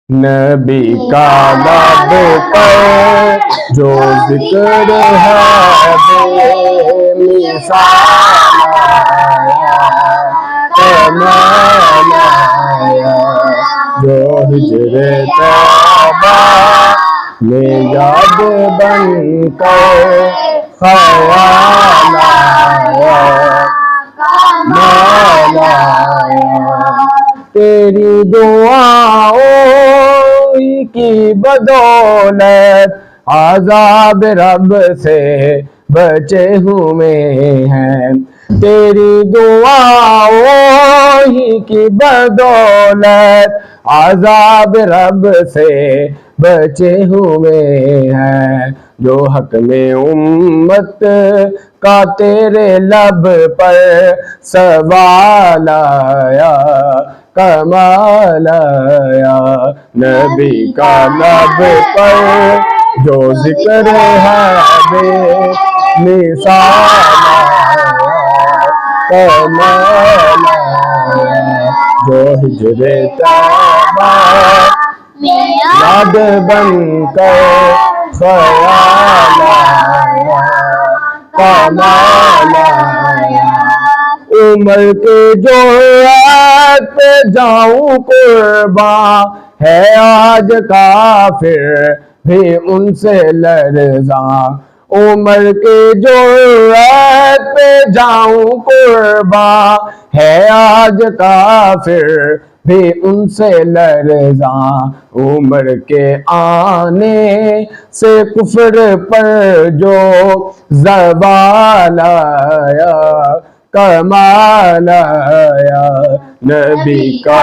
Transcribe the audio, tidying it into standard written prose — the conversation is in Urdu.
نبی کا لب پر جو ذکر ہے بے مثال آیا، کمال آیا، جو ہجر طیبہ میں یاد بن کر خیال آیا، کمال آیا۔ تیری دعاؤں کی بدولت عذاب رب سے بچے ہوئے ہیں، تیری دعاؤں کی بدولت عذاب رب سے بچے ہوئے ہیں۔ جو حق میں امت کا تیرے لب پر سوال آیا، کمال آیا، نبی کا لب پر جو ذکر ہے بے مثال آیا، کمال آیا، جو ہجر طیبہ یاد بن کر خیال آیا، کمال آیا۔ عمر کے جو رات پہ جاؤں قرباں ہے آج کافر بھی ان سے لرزاں، عمر کے جو رات پہ جاؤں قرباں ہے آج کافر بھی ان سے لرزاں، عمر کے آنے سے کفر پر جو زوال آیا، کمال آیا، نبی کا